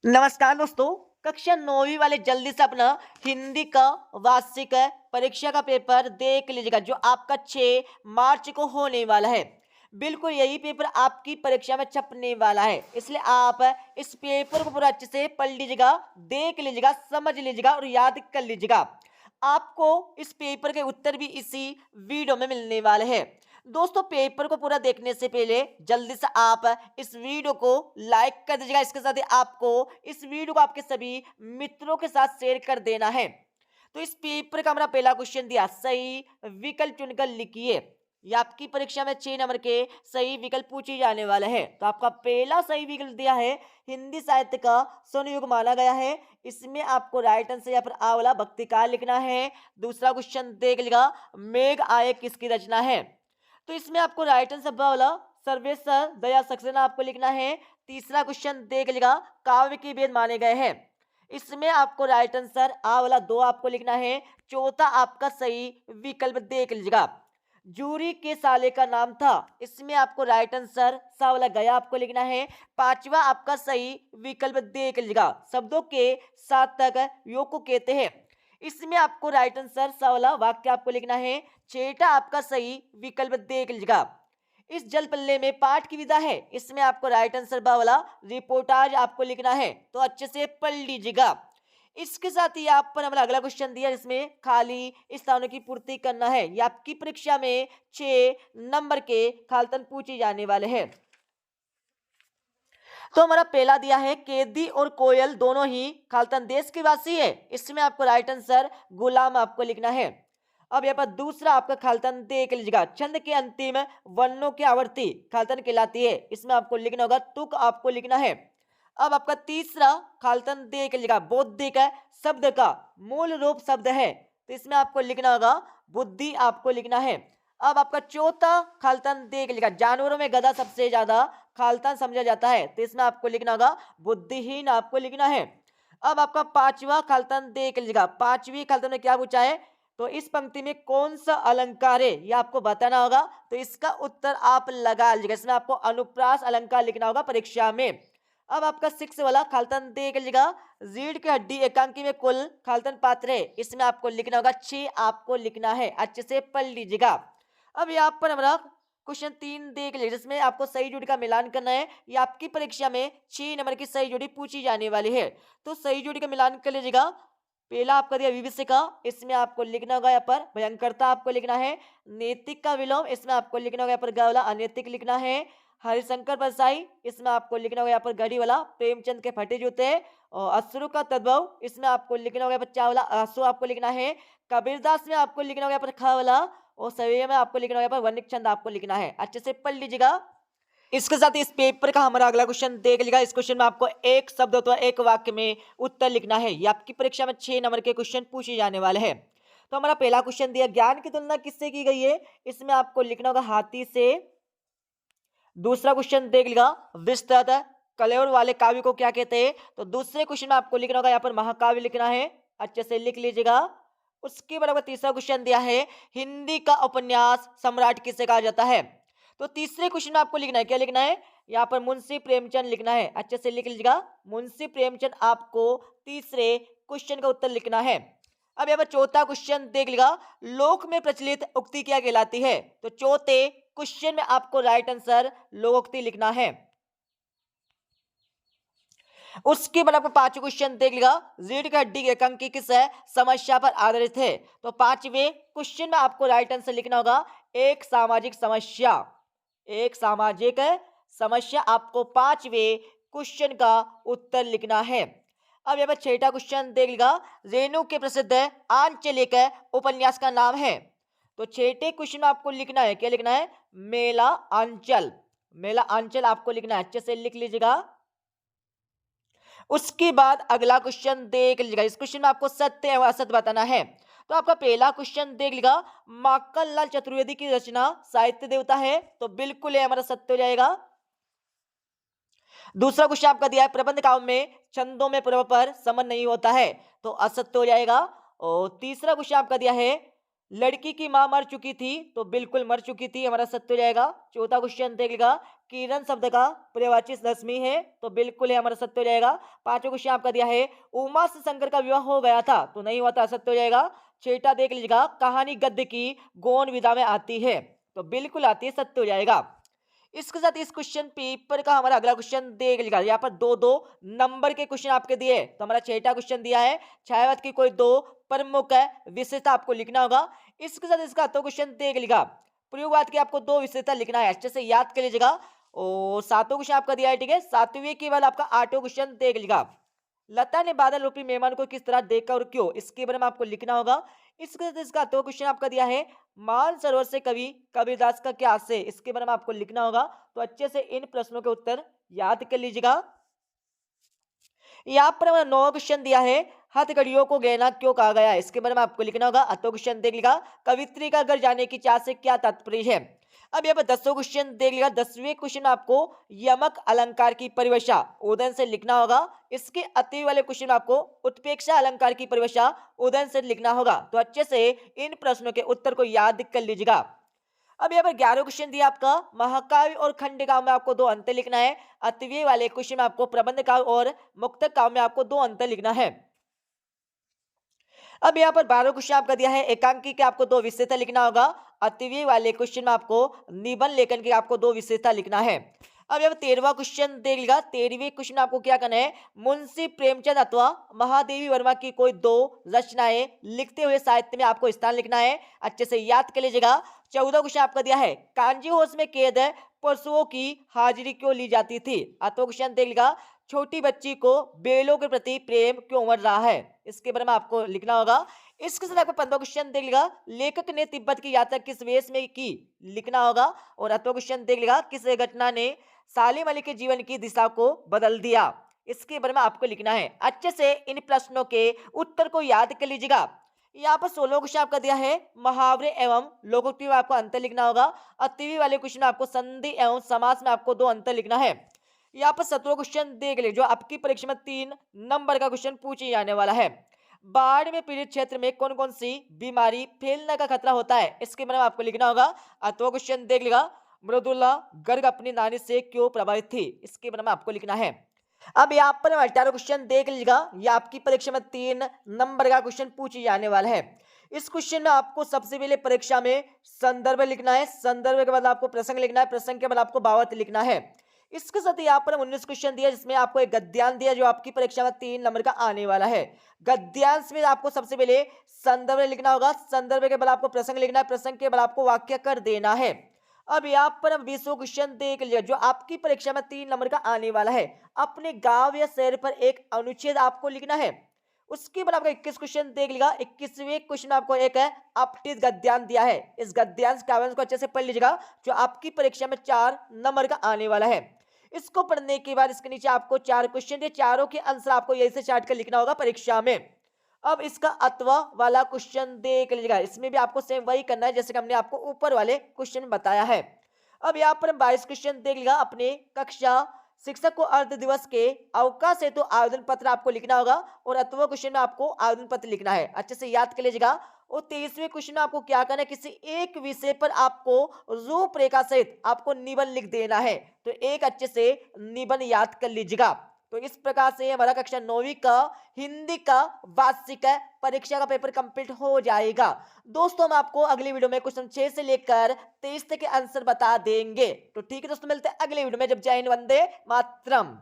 नमस्कार दोस्तों। कक्षा 9वीं वाले जल्दी से अपना हिंदी का वार्षिक परीक्षा का पेपर देख लीजिएगा जो आपका 6 मार्च को होने वाला है। बिल्कुल यही पेपर आपकी परीक्षा में छपने वाला है, इसलिए आप इस पेपर को पूरा अच्छे से पढ़ लीजिएगा, देख लीजिएगा, समझ लीजिएगा और याद कर लीजिएगा। आपको इस पेपर के उत्तर भी इसी वीडियो में मिलने वाले हैं। दोस्तों, पेपर को पूरा देखने से पहले जल्दी से आप इस वीडियो को लाइक कर दीजिएगा। इसके साथ ही आपको इस वीडियो को आपके सभी मित्रों के साथ शेयर कर देना है। तो इस पेपर का हमारा पहला क्वेश्चन दिया, सही विकल्प चुनकर लिखिए। ये आपकी परीक्षा में 6 नंबर के सही विकल्प पूछे जाने वाले हैं। तो आपका पहला सही विकल्प दिया है, हिंदी साहित्य का स्वर्ण युग माना गया है। इसमें आपको राइट आंसर या फिर आ वाला भक्तिकार लिखना है। दूसरा क्वेश्चन देख लीजिएगा, मेघ आए किसकी रचना है। तो इसमें आपको राइट आंसर वाला सर्वेश्वर दया सक्सेना आपको लिखना है। तीसरा क्वेश्चन देख लीजिएगा, काव्य के वेद माने गए हैं। इसमें आपको राइट आंसर आ वाला 2 आपको लिखना है। चौथा आपका सही विकल्प देख लीजिएगा, जूरी के साले का नाम था। इसमें आपको राइट आंसर सा वाला गया आपको लिखना है। पांचवा आपका सही विकल्प देख लीजिएगा, शब्दों के सार्थक योग को कहते हैं। इसमें आपको राइट आंसर सा वाला वाक्य आपको लिखना है। छठा आपका सही विकल्प देख लीजिएगा, इस जल पल्ले में पाठ की विधा है। इसमें आपको राइट आंसर बा वाला रिपोर्टाज आपको लिखना है। तो अच्छे से पढ़ लीजिएगा। इसके साथ ही आप पर हमारा अगला क्वेश्चन दिया, जिसमें खाली स्थानों की पूर्ति करना है। ये आपकी परीक्षा में 6 नंबर के खालतन पूछे जाने वाले हैं। तो हमारा पहला दिया है, केदी और कोयल दोनों ही खालतन देश के वासी है। इसमें आपको राइट आंसर गुलाम आपको लिखना है। अब यहाँ पर दूसरा आपका खालतन देख लीजिएगा, छंद के अंतिम वर्णों की आवर्ती खालतन कहलाती है। इसमें आपको लिखना होगा तुक आपको लिखना है। अब आपका तीसरा खालतन देख लीजिएगा, बौद्धिक शब्द का मूल रूप शब्द है। तो इसमें आपको लिखना होगा बुद्धि आपको लिखना है। अब आपका चौथा खालतन देख लीजिएगा, जानवरों में गधा सबसे ज्यादा खालतन समझा जाता है। तो इसमें आपको लिखना होगा बुद्धिहीन आपको लिखना है। अब आपका पांचवा खालतन देख लीजिएगा, पांचवी खालतन में क्या पूछा है, तो इस पंक्ति में कौन सा अलंकार है ये आपको बताना होगा। तो इसका उत्तर आप लगा लीजिएगा, इसमें आपको अनुप्रास अलंकार लिखना होगा परीक्षा में। अब आपका 6 वाला खालतन देख लीजिएगा, रीढ़ की हड्डी एकांकी में कुल खालतन पात्र है। इसमें आपको लिखना होगा 6 आपको लिखना है। अच्छे से पढ़ लीजिएगा। अब यहाँ पर हमारा क्वेश्चन 3 देख लीजिए, जिसमें आपको सही जोड़ी का मिलान करना है। ये आपकी परीक्षा में 6 नंबर की सही जोड़ी पूछी जाने वाली है। तो सही जोड़ी का मिलान कर लीजिएगा। पहला आपका दिया विभीषिका, इसमें आपको लिखना होगा यहाँ पर भयंकरता आपको लिखना है। नैतिक का विलोम, इसमें आपको लिखना होगा यहाँ पर ग वाला अनैतिक लिखना है। हरिशंकर परसाई, इसमें आपको लिखना होगा यहाँ पर गढ़ी वाला प्रेमचंद के फटे जूते। और अश्रु का तद्भव, इसमें आपको लिखना होगा यहाँ पर चा वाला आंसू आपको लिखना है। कबीरदास में आपको लिखना होगा यहाँ पर ख वाला, और सवैया में आपको लिखना होगा यहाँ पर वनिक छंद आपको लिखना है। अच्छे से पढ़ लीजिएगा। इसके साथ इस पेपर का हमारा अगला क्वेश्चन देख लीजिएगा। इस क्वेश्चन में आपको एक शब्द अथवा एक वाक्य में उत्तर लिखना है। ये आपकी परीक्षा में 6 नंबर के क्वेश्चन पूछे जाने वाले हैं। तो हमारा पहला क्वेश्चन दिया, ज्ञान की तुलना किससे की गई है। इसमें आपको लिखना होगा हाथी से। दूसरा क्वेश्चन देख लीजिएगा, विस्तृत कलेवर वाले काव्य को क्या कहते हैं। तो दूसरे क्वेश्चन में आपको लिखना होगा यहाँ पर महाकाव्य लिखना है। अच्छे से लिख लीजिएगा। उसके बाद आपका तीसरा क्वेश्चन दिया है, हिंदी का उपन्यास सम्राट किसे कहा जाता है। तो तीसरे क्वेश्चन में आपको लिखना है, क्या लिखना है, यहाँ पर मुंशी प्रेमचंद लिखना है। अच्छे से लिख लीजिएगा, मुंशी प्रेमचंद आपको तीसरे क्वेश्चन का उत्तर लिखना है। अब यहाँ पर चौथा क्वेश्चन देख लीजिएगा, लोक में प्रचलित उक्ति क्या कहलाती है। तो चौथे क्वेश्चन में आपको राइट आंसर लोकोक्ति लिखना है। उसके बाद आपको पांचवें क्वेश्चन देख लीजिएगा, रीढ़ की हड्डी की एकांकी किस समस्या पर आधारित है। तो पांचवें क्वेश्चन में आपको राइट आंसर लिखना होगा एक सामाजिक समस्या। एक सामाजिक समस्या आपको पांचवें क्वेश्चन का उत्तर लिखना है। अब यहाँ पर छठा क्वेश्चन देख लीजिएगा, रेणु के प्रसिद्ध आंचलिक उपन्यास का नाम है। तो छठे क्वेश्चन में आपको लिखना है, क्या लिखना है, मेला आंचल। मेला आंचल आपको लिखना है। अच्छे से लिख लीजिएगा। उसके बाद अगला क्वेश्चन देख लीजिएगा। इस क्वेश्चन में आपको सत्य एवं असत्य बताना है। तो आपका पहला क्वेश्चन देख लीजिएगा, माखनलाल चतुर्वेदी की रचना साहित्य देवता है। तो बिल्कुल ये हमारा सत्य हो जाएगा। दूसरा क्वेश्चन आपका दिया है, प्रबंध काव्य में छंदों में पूर्व पर समन नहीं होता है। तो असत्य हो जाएगा। और तीसरा क्वेश्चन आपका दिया है, लड़की की मां मर चुकी थी, तो बिल्कुल मर चुकी थी, हमारा सत्य हो जाएगा। चौथा क्वेश्चन देखिएगा, किरण शब्द का पर्यायवाची रश्मि है, तो बिल्कुल है, हमारा सत्य हो जाएगा। पांचवा क्वेश्चन आपका दिया है, उमा से शंकर का विवाह हो गया था, तो नहीं हुआ था, सत्य हो जाएगा। छठा देख लीजिएगा, कहानी गद्य की गौण विधा में आती है, तो बिल्कुल आती है, सत्य हो जाएगा। इसके साथ इस क्वेश्चन पेपर का हमारा अगला क्वेश्चन देख लीजिएगा, यहाँ पर दो दो नंबर के क्वेश्चन आपके दिए, तो हमारा छठा क्वेश्चन दिया है, छायावाद की कोई दो प्रमुख विशेषता आपको लिखना होगा। इसके साथ इसका तो क्वेश्चन देख लीजिएगा, प्रयोगवाद की आपको दो विशेषता लिखना है, अच्छे से याद कर लीजिएगा। और सातों क्वेश्चन आपका दिया है, ठीक है। सातवें के बाद आपका आठवां क्वेश्चन देख लीजिएगा, लता ने बादल रूपी मेहमान को किस तरह देखा और क्यों, इसके बारे में आपको लिखना होगा। इसका तो क्वेश्चन आपका दिया है, मान सरोवर से कवि कबीरदास का क्या आशय, इसके बारे में आपको लिखना होगा। तो अच्छे से इन प्रश्नों के उत्तर याद कर लीजिएगा। यहाँ पर हमारा 9 क्वेश्चन दिया है, हथकड़ियों को गहना क्यों कहा गया है, इसके बारे में आपको लिखना होगा। अतो क्वेश्चन देख लीजिएगा, कवित्री का घर जाने की चाह से क्या तात्पर्य है। अब यहाँ पर 10वां क्वेश्चन देख लीजिएगा, 10वें क्वेश्चन आपको यमक अलंकार की परिभाषा उदयन से लिखना होगा। इसके अति वाले क्वेश्चन आपको उत्प्रेक्षा अलंकार की परिभाषा उदयन से लिखना होगा। तो अच्छे से इन प्रश्नों के उत्तर को याद कर लीजिएगा। अब यहाँ पर 11वां क्वेश्चन दिया आपका, महाकाव्य और खंड काव्य में आपको दो अंतर लिखना है। अतव्य वाले क्वेश्चन में आपको प्रबंध काव्य और मुक्तक काव्य में आपको दो अंतर लिखना है। अब यहाँ पर 12वां क्वेश्चन आपका दिया है, एकांकी के आपको दो विशेषता लिखना होगा। अतव्य वाले क्वेश्चन में आपको निबंध लेखन के आपको दो विशेषता लिखना है। अब यहाँ पर 13वां क्वेश्चन देख लीजिएगा, 13वें क्वेश्चन में आपको क्या करना है, मुंशी प्रेमचंद अथवा महादेवी वर्मा की कोई दो रचनाएं लिखते हुए साहित्य में आपको स्थान लिखना है, अच्छे से याद कर लीजिएगा। 14वां क्वेश्चन आपका दिया है, कांजी होश में कैद पशुओं की हाजिरी क्यों ली जाती थी। 8वां क्वेश्चन देख लीजिएगा, छोटी बच्ची को बेलों के प्रति प्रेम क्यों उमड़ रहा है, इसके बारे में आपको लिखना होगा। इसके साथ आपको 15वां क्वेश्चन देख लीजिएगा, लेखक ने तिब्बत की यात्रा किस वेश में की, लिखना होगा। और 8वां क्वेश्चन देख लीजिएगा, किस घटना ने सालिम अली के जीवन की दिशा को बदल दिया, इसके बारे में आपको लिखना है। अच्छे से इन प्रश्नों के उत्तर को याद कर लीजिएगा। यहाँ पर 16वां क्वेश्चन आपका दिया है, मुहावरे एवं लोकोक्ति में आपको अंतर लिखना होगा। अतिवी वाले क्वेश्चन में आपको संधि एवं समास में आपको दो अंतर लिखना है। यहाँ पर 17वां क्वेश्चन देख ले, जो आपकी परीक्षा में 3 नंबर का क्वेश्चन पूछे जाने वाला है। बाढ़ में पीड़ित क्षेत्र में कौन कौन सी बीमारी फैलने का खतरा होता है, इसके बारे में आपको लिखना होगा। 8वां क्वेश्चन देख लेगा, मृदुला गर्ग अपनी नानी से क्यों प्रभावित थी, इसके बारे में आपको लिखना है। अब यहाँ पर 18वां क्वेश्चन देख लीजिएगा, ये आपकी परीक्षा में 3 नंबर का क्वेश्चन पूछे जाने वाला है। इस क्वेश्चन में आपको सबसे पहले परीक्षा में संदर्भ लिखना है, संदर्भ के बाद आपको प्रसंग लिखना है, प्रसंग के बाद आपको भावार्थ लिखना है। इसके साथ यहाँ पर 19 क्वेश्चन दिया, जिसमें आपको एक गद्यांश दिया, जो आपकी परीक्षा में 3 नंबर का आने वाला है। गद्यांश में आपको सबसे पहले संदर्भ लिखना होगा, संदर्भ के बाद आपको प्रसंग लिखना है, प्रसंग के बाद आपको वाक्य कर देना है। अब यहाँ पर हम 20वां क्वेश्चन देख लिया, जो आपकी परीक्षा में 3 नंबर का आने वाला है। अपने गांव या शहर पर एक अनुच्छेद आपको लिखना है। उसके बाद आपका 21 क्वेश्चन देख लीजिएगा, 21वें क्वेश्चन आपको एक है अपठित गद्यांश दिया है। इस गद्यांश काव्यांश को अच्छे से पढ़ लीजिएगा, जो आपकी परीक्षा में 4 नंबर का आने वाला है। इसको पढ़ने के बाद इसके नीचे आपको 4 क्वेश्चन दिए, चारों के आंसर आपको यही से चार्ट कर लिखना होगा परीक्षा में। अब इसका अथवा वाला क्वेश्चन देख लीजिएगा, इसमें भी आपको सेम वही करना है जैसे कि हमने आपको ऊपर वाले क्वेश्चन में बताया है। अब यहाँ पर 22 क्वेश्चन देख लीजिएगा, अपने कक्षा शिक्षक को अर्ध दिवस के अवकाश हेतु आवेदन पत्र आपको लिखना होगा। और अथवा क्वेश्चन में आपको आवेदन पत्र लिखना है, अच्छे से याद कर लीजिएगा। और 23वें क्वेश्चन में आपको क्या करना है, किसी एक विषय पर आपको रूपरेखा सहित आपको निबंध लिख देना है। तो एक अच्छे से निबंध याद कर लीजिएगा। तो इस प्रकार से हमारा कक्षा 9वीं का हिंदी का वार्षिक परीक्षा का पेपर कंप्लीट हो जाएगा। दोस्तों, हम आपको अगली वीडियो में क्वेश्चन 6 से लेकर 23 तक के आंसर बता देंगे। तो ठीक है दोस्तों, मिलते हैं अगले वीडियो में। जब जय हिंद, वंदे मातरम।